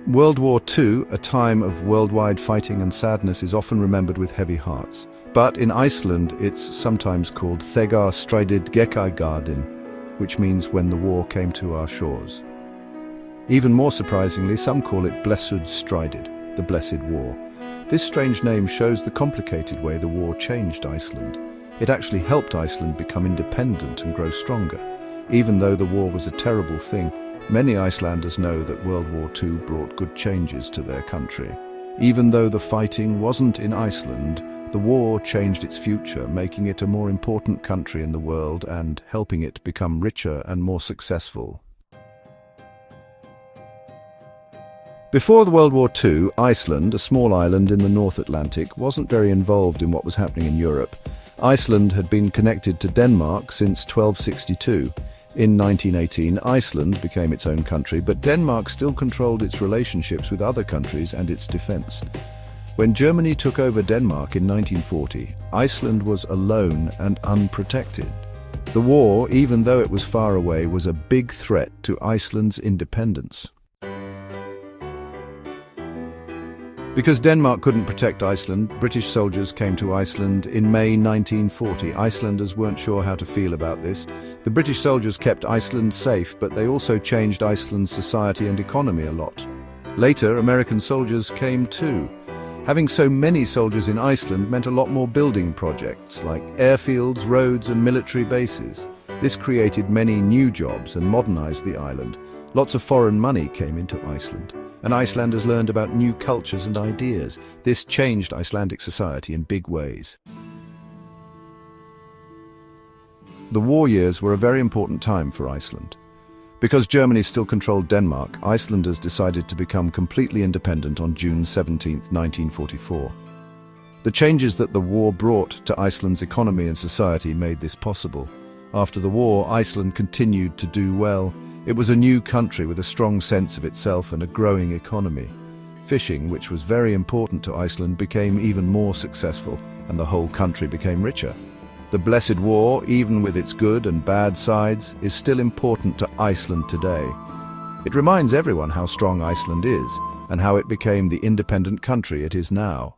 World War II, a time of worldwide fighting and sadness, is often remembered with heavy hearts. But in Iceland, it's sometimes called Þegar stríðið gekk garden, which means when the war came to our shores. Even more surprisingly, some call it Blessuð stríðið, the Blessed War. This strange name shows the complicated way the war changed Iceland. It actually helped Iceland become independent and grow stronger. Even though the war was a terrible thing, many Icelanders know that World War II brought good changes to their country. Even though the fighting wasn't in Iceland, the war changed its future, making it a more important country in the world and helping it become richer and more successful. Before the World War II, Iceland, a small island in the North Atlantic, wasn't very involved in what was happening in Europe. Iceland had been connected to Denmark since 1262. In 1918, Iceland became its own country, but Denmark still controlled its relationships with other countries and its defense. When Germany took over Denmark in 1940, Iceland was alone and unprotected. The war, even though it was far away, was a big threat to Iceland's independence. Because Denmark couldn't protect Iceland, British soldiers came to Iceland in May 1940. Icelanders weren't sure how to feel about this. The British soldiers kept Iceland safe, but they also changed Iceland's society and economy a lot. Later, American soldiers came too. Having so many soldiers in Iceland meant a lot more building projects, like airfields, roads, and military bases. This created many new jobs and modernized the island. Lots of foreign money came into Iceland, and Icelanders learned about new cultures and ideas. This changed Icelandic society in big ways. The war years were a very important time for Iceland. Because Germany still controlled Denmark, Icelanders decided to become completely independent on June 17, 1944. The changes that the war brought to Iceland's economy and society made this possible. After the war, Iceland continued to do well. It was a new country with a strong sense of itself and a growing economy. Fishing, which was very important to Iceland, became even more successful, and the whole country became richer. The Blessed War, even with its good and bad sides, is still important to Iceland today. It reminds everyone how strong Iceland is, and how it became the independent country it is now.